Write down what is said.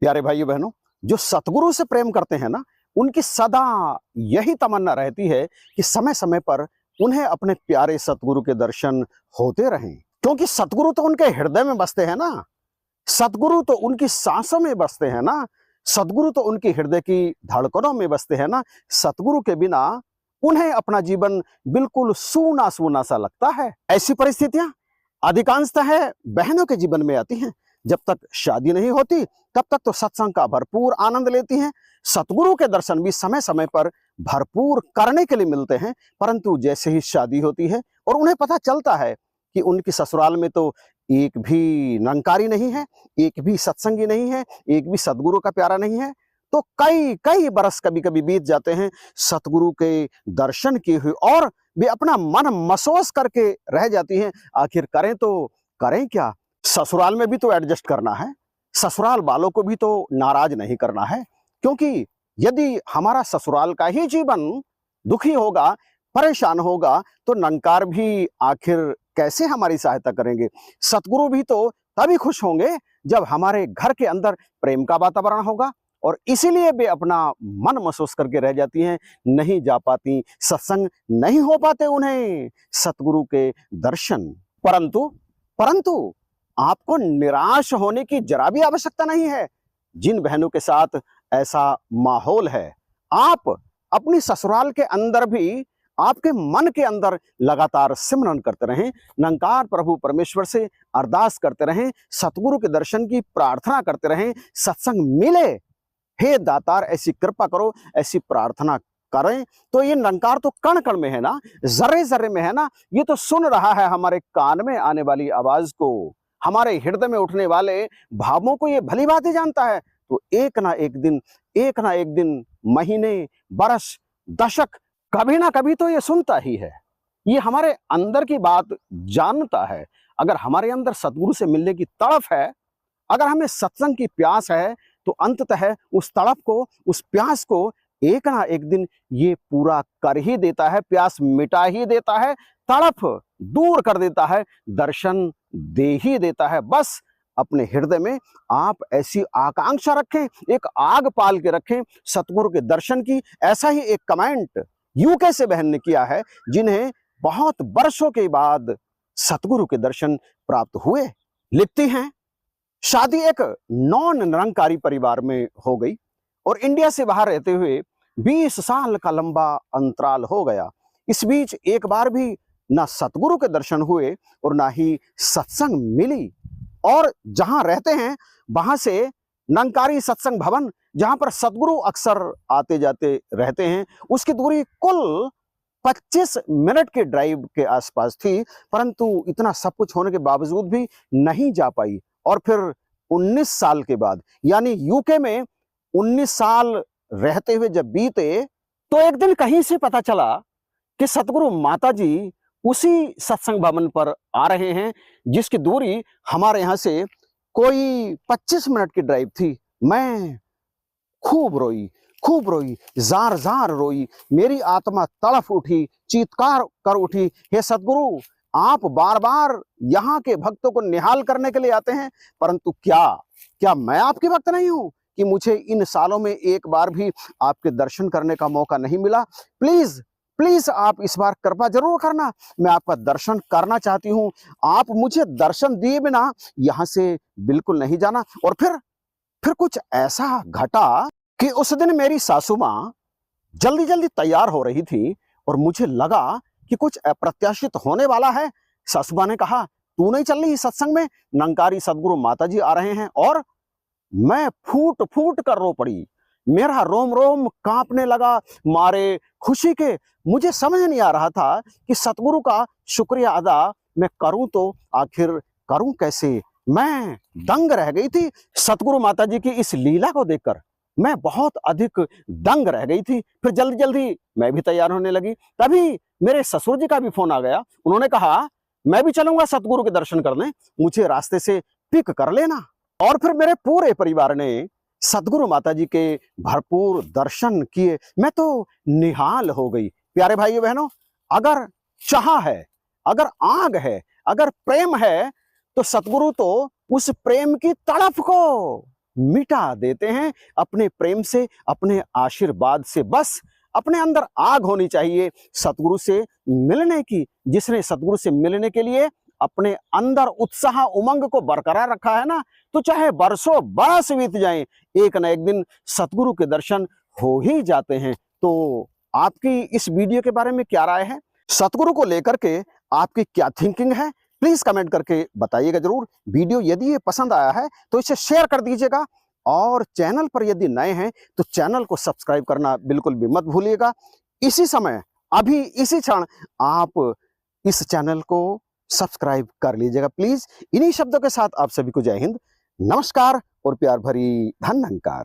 प्यारे भाइयों बहनों, जो सतगुरु से प्रेम करते हैं ना, उनकी सदा यही तमन्ना रहती है कि समय समय पर उन्हें अपने प्यारे सतगुरु के दर्शन होते रहें, क्योंकि सतगुरु तो उनके हृदय में बसते हैं ना। सतगुरु तो उनकी सांसों में बसते हैं ना। सतगुरु तो उनके हृदय की धड़कनों में बसते हैं ना। सतगुरु के बिना उन्हें अपना जीवन बिल्कुल सूना सूना सा लगता है। ऐसी परिस्थितियां अधिकांशतः बहनों के जीवन में आती हैं। जब तक शादी नहीं होती तब तक तो सत्संग का भरपूर आनंद लेती हैं। सतगुरु के दर्शन भी समय समय पर भरपूर करने के लिए मिलते हैं, परंतु जैसे ही शादी होती है और उन्हें पता चलता है कि उनकी ससुराल में तो एक भी निरंकारी नहीं है, एक भी सत्संगी नहीं है, एक भी सतगुरु का प्यारा नहीं है, तो कई कई बरस कभी कभी बीत जाते हैं सतगुरु के दर्शन किए हुए, और वे अपना मन मसोस करके रह जाती हैं। आखिर करें तो करें क्या? ससुराल में भी तो एडजस्ट करना है, ससुराल वालों को भी तो नाराज नहीं करना है, क्योंकि यदि हमारा ससुराल का ही जीवन दुखी होगा, परेशान होगा, तो निरंकार भी आखिर कैसे हमारी सहायता करेंगे? सतगुरु भी तो तभी खुश होंगे जब हमारे घर के अंदर प्रेम का वातावरण होगा, और इसीलिए वे अपना मन महसूस करके रह जाती हैं, नहीं जा पाती, सत्संग नहीं हो पाते उन्हें सतगुरु के दर्शन। परंतु परंतु आपको निराश होने की जरा भी आवश्यकता नहीं है। जिन बहनों के साथ ऐसा माहौल है, आप अपनी ससुराल के अंदर भी आपके मन के अंदर लगातार सिमरन करते रहें, निरंकार प्रभु परमेश्वर से अरदास करते रहें, सतगुरु के दर्शन की प्रार्थना करते रहें, सत्संग मिले, हे दातार ऐसी कृपा करो, ऐसी प्रार्थना करें। तो ये निरंकार तो कण कण में है ना, जर्रे जर्रे में है ना। ये तो सुन रहा है हमारे कान में आने वाली आवाज को, हमारे हृदय में उठने वाले भावों को ये भली बात ही जानता है। तो एक ना एक दिन, एक ना एक दिन, महीने, बरस, दशक, कभी ना कभी तो ये सुनता ही है। ये हमारे अंदर की बात जानता है। अगर हमारे अंदर सतगुरु से मिलने की तड़प है, अगर हमें सत्संग की प्यास है, तो अंततः उस तड़प को, उस प्यास को एक ना एक दिन ये पूरा कर ही देता है, प्यास मिटा ही देता है, तड़प दूर कर देता है, दर्शन दे ही देता है। बस अपने हृदय में आप ऐसी आकांक्षा रखें, एक आग पाल के रखें सतगुरु के दर्शन की। ऐसा ही एक कमेंट यूके से बहन ने किया है, जिन्हें बहुत वर्षों के बाद सतगुरु के दर्शन प्राप्त हुए। लिखती हैं, शादी एक नॉन निरंकारी परिवार में हो गई और इंडिया से बाहर रहते हुए 20 साल का लंबा अंतराल हो गया। इस बीच एक बार भी ना सतगुरु के दर्शन हुए और ना ही सत्संग मिली। और जहां रहते हैं वहां से निरंकारी सत्संग भवन, जहां पर सतगुरु अक्सर आते जाते रहते हैं, उसकी दूरी कुल 25 मिनट के ड्राइव के आसपास थी, परंतु इतना सब कुछ होने के बावजूद भी नहीं जा पाई। और फिर 19 साल के बाद, यानी यूके में 19 साल रहते हुए जब बीते, तो एक दिन कहीं से पता चला कि सतगुरु माता जी उसी सत्संग भवन पर आ रहे हैं, जिसकी दूरी हमारे यहाँ से कोई 25 मिनट की ड्राइव थी। मैं खूब रोई, खूब रोई, जार जार रोई, मेरी आत्मा तड़फ उठी, चीत्कार कर उठी, हे सतगुरु, आप बार बार यहाँ के भक्तों को निहाल करने के लिए आते हैं, परंतु क्या क्या मैं आपके भक्त नहीं हूं कि मुझे इन सालों में एक बार भी आपके दर्शन करने का मौका नहीं मिला? प्लीज प्लीज आप इस बार कृपा जरूर करना, मैं आपका दर्शन करना चाहती हूँ। आप मुझे दर्शन दिए बिना यहाँ से बिल्कुल नहीं जाना। और फिर कुछ ऐसा घटा कि उस दिन मेरी सासू माँ जल्दी जल्दी तैयार हो रही थी और मुझे लगा कि कुछ अप्रत्याशित होने वाला है। सासू माँ ने कहा, तू नहीं चल रही सत्संग में, निरंकारी सदगुरु माता जी आ रहे हैं। और मैं फूट फूट कर रो पड़ी, मेरा रोम रोम कांपने लगा मारे खुशी के। मुझे समझ नहीं आ रहा था कि सतगुरु का शुक्रिया अदा मैं करूं तो आखिर करूं कैसे। मैं दंग रह गई थी सतगुरु माता जी की इस लीला को देखकर, मैं बहुत अधिक दंग रह गई थी। फिर जल्दी जल्दी मैं भी तैयार होने लगी। तभी मेरे ससुर जी का भी फोन आ गया। उन्होंने कहा, मैं भी चलूंगा सतगुरु के दर्शन करने, मुझे रास्ते से पिक कर लेना। और फिर मेरे पूरे परिवार ने सतगुरु माता जी के भरपूर दर्शन किए। मैं तो निहाल हो गई। प्यारे भाइयों बहनों, अगर चाह है, अगर आग है, अगर प्रेम है, तो सतगुरु तो उस प्रेम की तड़प को मिटा देते हैं अपने प्रेम से, अपने आशीर्वाद से। बस अपने अंदर आग होनी चाहिए सतगुरु से मिलने की। जिसने सतगुरु से मिलने के लिए अपने अंदर उत्साह उमंग को बरकरार रखा है ना, तो चाहे बरसों बरस बीत जाएं, एक न एक दिन सतगुरु के दर्शन हो ही जाते हैं। तो आपकी इस वीडियो के बारे में क्या राय है? सतगुरु को लेकर के आपकी क्या थिंकिंग है? प्लीज कमेंट करके बताइएगा जरूर। वीडियो यदि ये पसंद आया है तो इसे शेयर कर दीजिएगा, और चैनल पर यदि नए हैं तो चैनल को सब्सक्राइब करना बिल्कुल भी मत भूलिएगा। इसी समय, अभी इसी क्षण आप इस चैनल को सब्सक्राइब कर लीजिएगा प्लीज। इन्हीं शब्दों के साथ आप सभी को जय हिंद, नमस्कार और प्यार भरी धन्यवाद।